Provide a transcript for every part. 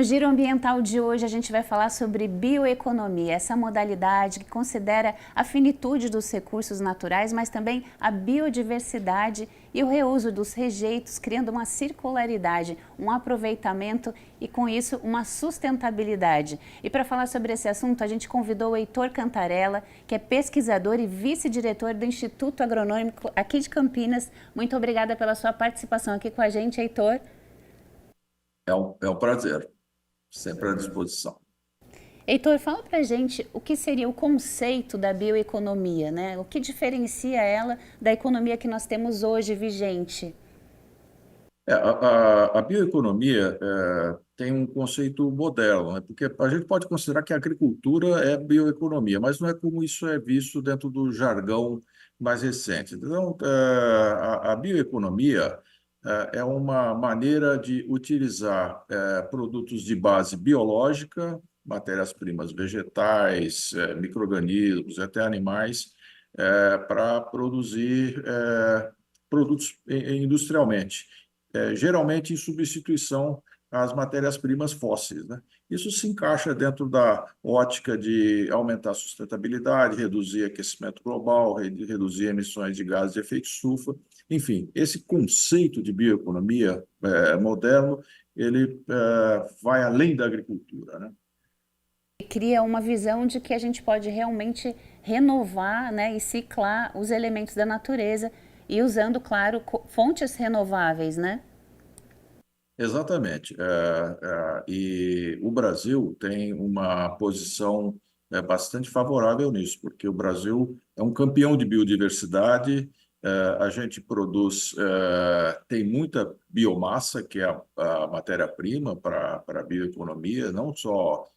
Giro Ambiental de hoje a gente vai falar sobre bioeconomia, essa modalidade que considera a finitude dos recursos naturais, mas também a biodiversidade e o reuso dos rejeitos, criando uma circularidade, um aproveitamento e, com isso, uma sustentabilidade. E para falar sobre esse assunto, a gente convidou o Heitor Cantarella, que é pesquisador e vice-diretor do Instituto Agronômico aqui de Campinas. Muito obrigada pela sua participação aqui com a gente, Heitor. É um prazer, sempre à disposição. Heitor, fala pra gente o que seria o conceito da bioeconomia, né? O que diferencia ela da economia que nós temos hoje vigente? A bioeconomia tem um conceito moderno, né? Porque a gente pode considerar que a agricultura é bioeconomia, mas não é como isso é visto dentro do jargão mais recente. Então, a bioeconomia é uma maneira de utilizar produtos de base biológica, matérias-primas vegetais, micro-organismos, até animais, para produzir produtos industrialmente, geralmente em substituição às matérias-primas fósseis, né? Isso se encaixa dentro da ótica de aumentar a sustentabilidade, reduzir aquecimento global, reduzir emissões de gases de efeito estufa. Enfim, esse conceito de bioeconomia moderno, ele vai além da agricultura, né? Cria uma visão de que a gente pode realmente renovar, né, e ciclar os elementos da natureza e usando, claro, fontes renováveis, né? Exatamente. E o Brasil tem uma posição bastante favorável nisso, porque o Brasil é um campeão de biodiversidade. A gente produz, tem muita biomassa, que é a matéria-prima para a bioeconomia, não só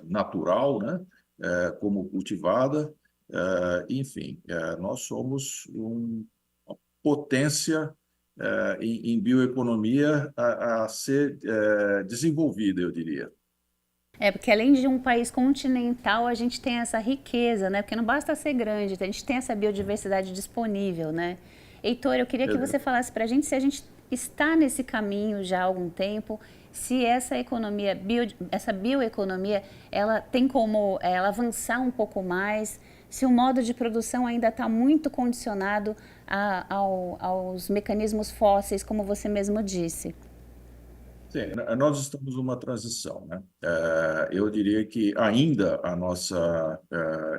natural, né, como cultivada. Enfim, nós somos uma potência em bioeconomia a ser desenvolvida, eu diria. É, porque além de um país continental, a gente tem essa riqueza, né? Porque não basta ser grande, a gente tem essa biodiversidade disponível, né? Heitor, eu queria que você falasse para a gente se a gente está nesse caminho já há algum tempo, se essa economia, essa bioeconomia, ela tem como ela avançar um pouco mais, se o modo de produção ainda está muito condicionado aos mecanismos fósseis, como você mesmo disse. Sim, nós estamos numa transição, né? Eu diria que ainda a nossa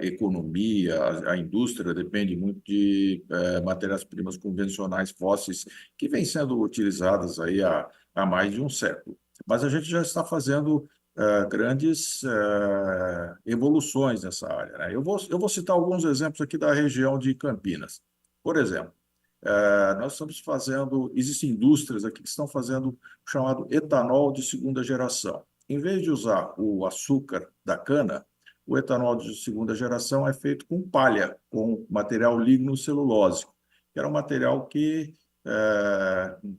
economia, a indústria depende muito de matérias-primas convencionais fósseis que vêm sendo utilizadas aí há mais de um século. Mas a gente já está fazendo grandes evoluções nessa área, né? Eu vou citar alguns exemplos aqui da região de Campinas. Por exemplo, nós estamos fazendo, existem indústrias aqui que estão fazendo o chamado etanol de segunda geração. Em vez de usar o açúcar da cana, o etanol de segunda geração é feito com palha, com material lignocelulósico, que era um material que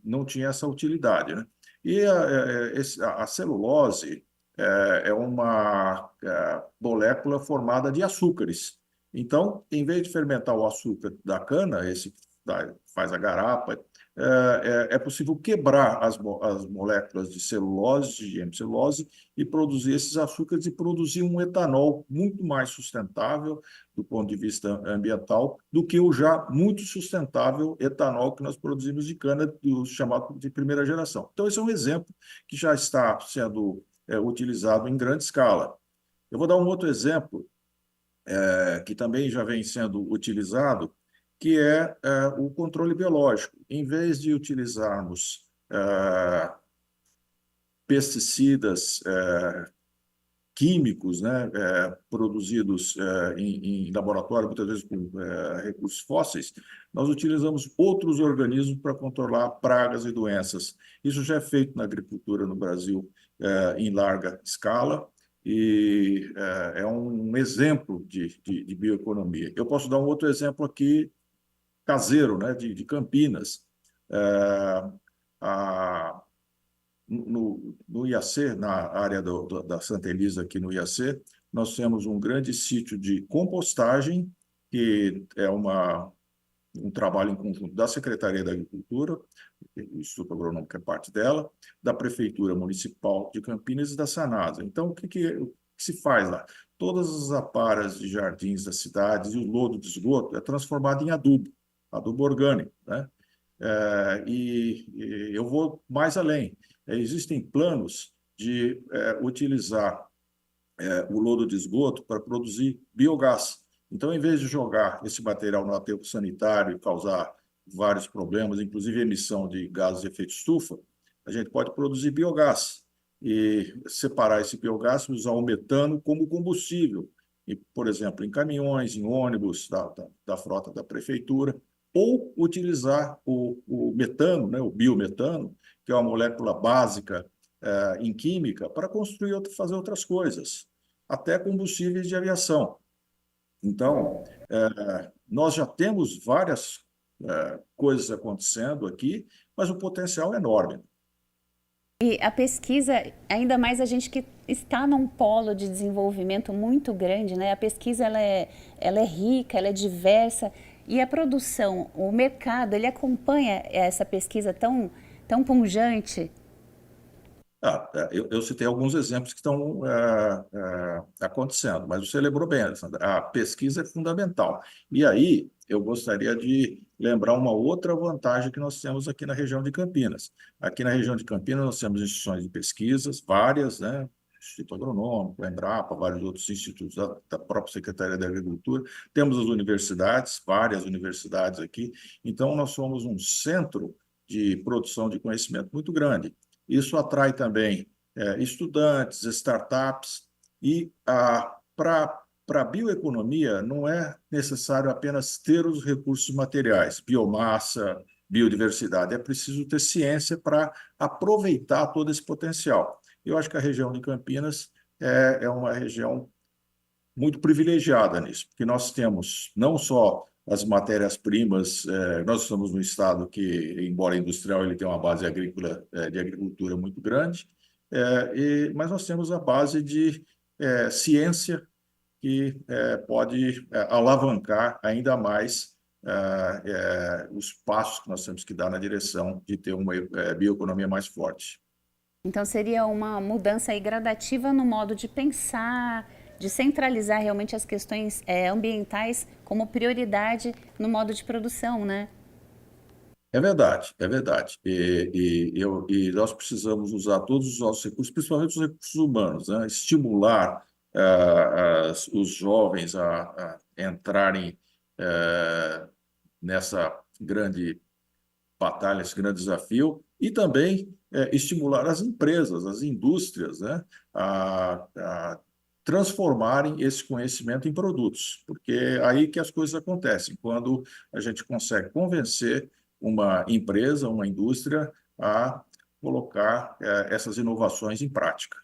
não tinha essa utilidade, né? E a celulose é uma molécula formada de açúcares. Então, em vez de fermentar o açúcar da cana, esse faz a garapa, é possível quebrar as moléculas de celulose, de hemicelulose, e produzir esses açúcares e produzir um etanol muito mais sustentável do ponto de vista ambiental do que o já muito sustentável etanol que nós produzimos de cana, do chamado de primeira geração. Então, esse é um exemplo que já está sendo utilizado em grande escala. Eu vou dar um outro exemplo que também já vem sendo utilizado, que é o controle biológico. Em vez de utilizarmos pesticidas químicos, né, produzidos em laboratório, muitas vezes com recursos fósseis, nós utilizamos outros organismos para controlar pragas e doenças. Isso já é feito na agricultura no Brasil em larga escala e é um exemplo de bioeconomia. Eu posso dar um outro exemplo aqui, caseiro, né, de Campinas. É, a, no IAC, na área da Santa Elisa, aqui no IAC, nós temos um grande sítio de compostagem, que é um trabalho em conjunto da Secretaria da Agricultura, o Instituto Agronômico é parte dela, da Prefeitura Municipal de Campinas e da Sanasa. Então, o que se faz lá? Todas as aparas de jardins das cidades e o lodo de esgoto é transformado em adubo orgânico, né? E eu vou mais além. Existem planos de utilizar o lodo de esgoto para produzir biogás. Então, em vez de jogar esse material no aterro sanitário e causar vários problemas, inclusive emissão de gases de efeito estufa, a gente pode produzir biogás e separar esse biogás e usar o metano como combustível, e, por exemplo, em caminhões, em ônibus da frota da prefeitura, ou utilizar o metano, né, o biometano, que é uma molécula básica em química, para construir, fazer outras coisas, até combustíveis de aviação. Então, nós já temos várias coisas acontecendo aqui, mas o potencial é enorme. E a pesquisa, ainda mais a gente que está num polo de desenvolvimento muito grande, né? A pesquisa ela é rica, ela é diversa e a produção, o mercado, ele acompanha essa pesquisa tão pujante. Eu citei alguns exemplos que estão acontecendo, mas você lembrou bem, Alessandra, a pesquisa é fundamental. E aí eu gostaria de lembrar uma outra vantagem que nós temos aqui na região de Campinas. Aqui na região de Campinas nós temos instituições de pesquisas, várias, né? Instituto Agronômico, a Embrapa, vários outros institutos da própria Secretaria da Agricultura. Temos as universidades, várias universidades aqui. Então, nós somos um centro de produção de conhecimento muito grande. Isso atrai também estudantes, startups, e para a bioeconomia não é necessário apenas ter os recursos materiais, biomassa, biodiversidade, é preciso ter ciência para aproveitar todo esse potencial. Eu acho que a região de Campinas é uma região muito privilegiada nisso, porque nós temos não só as matérias-primas, nós estamos num estado que, embora industrial, ele tem uma base agrícola, de agricultura muito grande, mas nós temos a base de ciência que pode alavancar ainda mais os passos que nós temos que dar na direção de ter uma bioeconomia mais forte. Então seria uma mudança aí gradativa no modo de pensar, de centralizar realmente as questões ambientais como prioridade no modo de produção, né? É verdade, é verdade. E nós precisamos usar todos os nossos recursos, principalmente os recursos humanos, né? Estimular os jovens a entrarem nessa grande batalha, esse grande desafio, e também estimular as empresas, as indústrias, né, a transformarem esse conhecimento em produtos, porque é aí que as coisas acontecem, quando a gente consegue convencer uma empresa, uma indústria a colocar essas inovações em prática.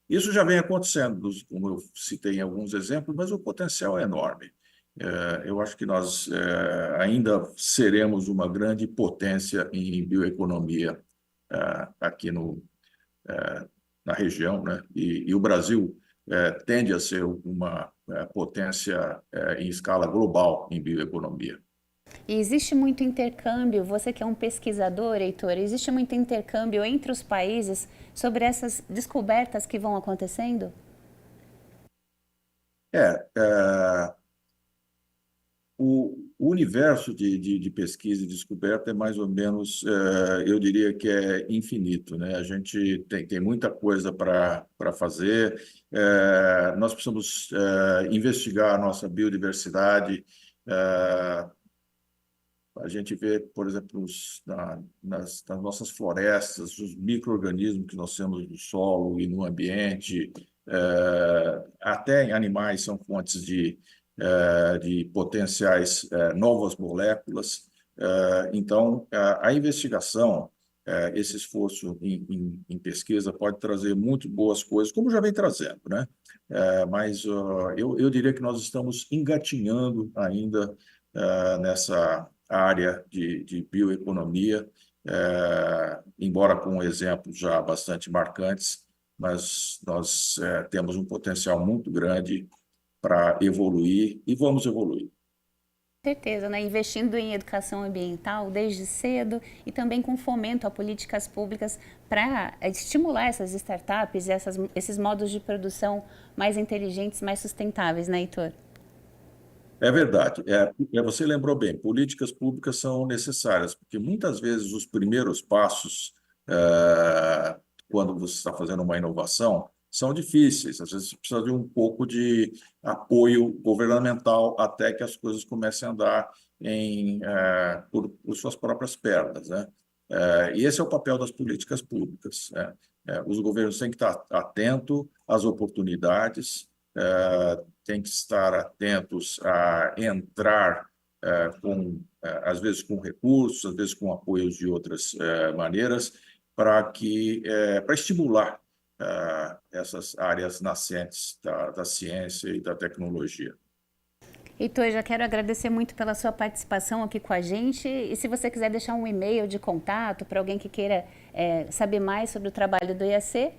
Isso já vem acontecendo, como eu citei em alguns exemplos, mas o potencial é enorme. Eu acho que nós ainda seremos uma grande potência em bioeconomia aqui na região, né? E o Brasil tende a ser uma potência em escala global em bioeconomia. E existe muito intercâmbio, você que é um pesquisador, Heitor, existe muito intercâmbio entre os países sobre essas descobertas que vão acontecendo? É, é, o universo de pesquisa e descoberta é mais ou menos, eu diria que é infinito, né? A gente tem muita coisa para fazer, nós precisamos investigar a nossa biodiversidade, a gente vê, por exemplo, nas nossas florestas, os micro-organismos que nós temos no solo e no ambiente, até em animais são fontes de potenciais novas moléculas. Então, a investigação, esse esforço em pesquisa pode trazer muito boas coisas, como já vem trazendo, né? Mas eu diria que nós estamos engatinhando ainda nessa área de bioeconomia, embora com exemplos já bastante marcantes, mas nós temos um potencial muito grande para evoluir e vamos evoluir. Certeza, né? Investindo em educação ambiental desde cedo e também com fomento a políticas públicas para estimular essas startups e esses modos de produção mais inteligentes, mais sustentáveis, né, Heitor? É verdade. Você lembrou bem, políticas públicas são necessárias, porque muitas vezes os primeiros passos, quando você está fazendo uma inovação, são difíceis. Às vezes você precisa de um pouco de apoio governamental até que as coisas comecem a andar por suas próprias pernas, né? E esse é o papel das políticas públicas, né? Os governos têm que estar atentos às oportunidades, tem que estar atentos a entrar às vezes com recursos, às vezes com apoios de outras maneiras, para estimular essas áreas nascentes da ciência e da tecnologia. Heitor, já quero agradecer muito pela sua participação aqui com a gente. E se você quiser deixar um e-mail de contato para alguém que queira saber mais sobre o trabalho do IAC.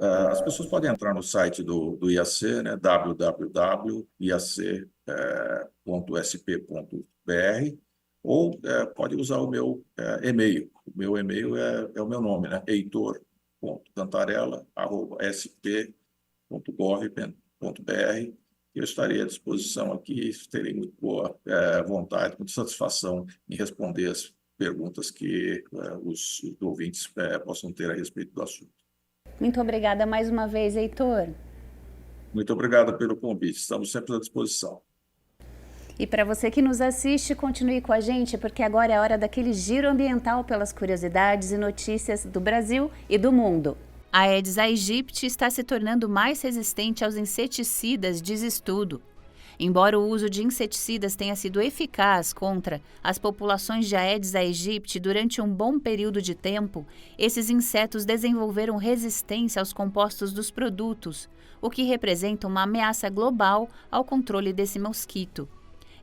As pessoas podem entrar no site do IAC, né, www.iac.sp.br, ou pode usar o meu e-mail. O meu e-mail é o meu nome, né, heitor.cantarella@sp.gov.br. Eu estarei à disposição aqui, terei muito boa vontade, muita satisfação em responder as perguntas que os ouvintes possam ter a respeito do assunto. Muito obrigada mais uma vez, Heitor. Muito obrigado pelo convite, estamos sempre à disposição. E para você que nos assiste, continue com a gente, porque agora é hora daquele giro ambiental pelas curiosidades e notícias do Brasil e do mundo. A Aedes aegypti está se tornando mais resistente aos inseticidas, diz estudo. Embora o uso de inseticidas tenha sido eficaz contra as populações de Aedes aegypti durante um bom período de tempo, esses insetos desenvolveram resistência aos compostos dos produtos, o que representa uma ameaça global ao controle desse mosquito.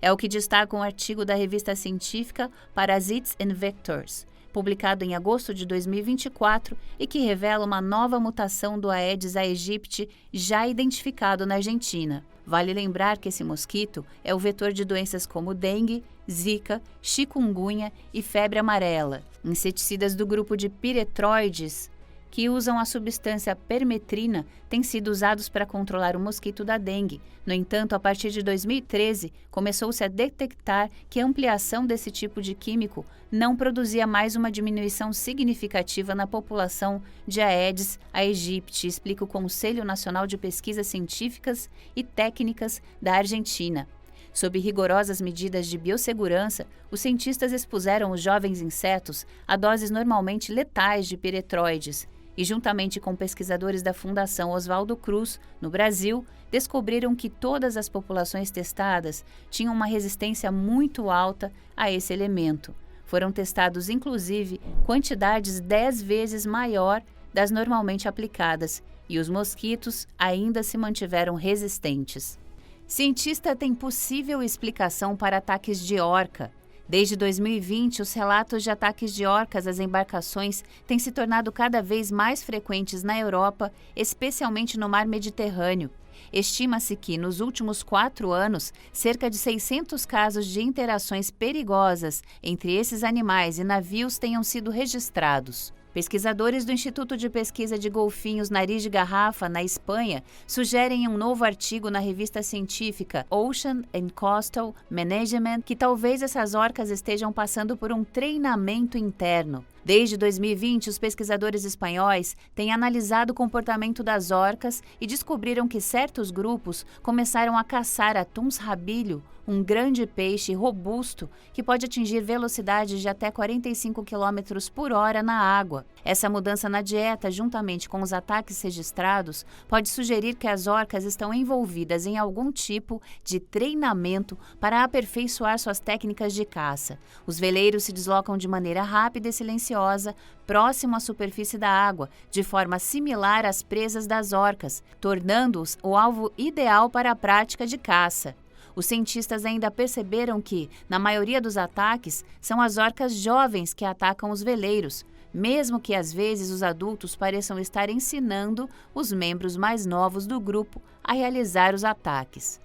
É o que destaca um artigo da revista científica Parasites and Vectors, publicado em agosto de 2024 e que revela uma nova mutação do Aedes aegypti já identificado na Argentina. Vale lembrar que esse mosquito é o vetor de doenças como dengue, zika, chikungunya e febre amarela. Inseticidas do grupo de piretroides, que usam a substância permetrina, têm sido usados para controlar o mosquito da dengue. No entanto, a partir de 2013, começou-se a detectar que a ampliação desse tipo de químico não produzia mais uma diminuição significativa na população de Aedes aegypti, explica o Conselho Nacional de Pesquisas Científicas e Técnicas da Argentina. Sob rigorosas medidas de biossegurança, os cientistas expuseram os jovens insetos a doses normalmente letais de piretroides e, juntamente com pesquisadores da Fundação Oswaldo Cruz, no Brasil, descobriram que todas as populações testadas tinham uma resistência muito alta a esse elemento. Foram testados, inclusive, quantidades 10 vezes maior das normalmente aplicadas, e os mosquitos ainda se mantiveram resistentes. Cientista tem possível explicação para ataques de orca. Desde 2020, os relatos de ataques de orcas às embarcações têm se tornado cada vez mais frequentes na Europa, especialmente no mar Mediterrâneo. Estima-se que, nos últimos 4 anos, cerca de 600 casos de interações perigosas entre esses animais e navios tenham sido registrados. Pesquisadores do Instituto de Pesquisa de Golfinhos Nariz de Garrafa, na Espanha, sugerem em um novo artigo na revista científica Ocean and Coastal Management que talvez essas orcas estejam passando por um treinamento interno. Desde 2020, os pesquisadores espanhóis têm analisado o comportamento das orcas e descobriram que certos grupos começaram a caçar atuns rabilho, um grande peixe robusto que pode atingir velocidades de até 45 km por hora na água. Essa mudança na dieta, juntamente com os ataques registrados, pode sugerir que as orcas estão envolvidas em algum tipo de treinamento para aperfeiçoar suas técnicas de caça. Os veleiros se deslocam de maneira rápida e silenciosa, próximo à superfície da água, de forma similar às presas das orcas, tornando-os o alvo ideal para a prática de caça. Os cientistas ainda perceberam que, na maioria dos ataques, são as orcas jovens que atacam os veleiros, mesmo que às vezes os adultos pareçam estar ensinando os membros mais novos do grupo a realizar os ataques.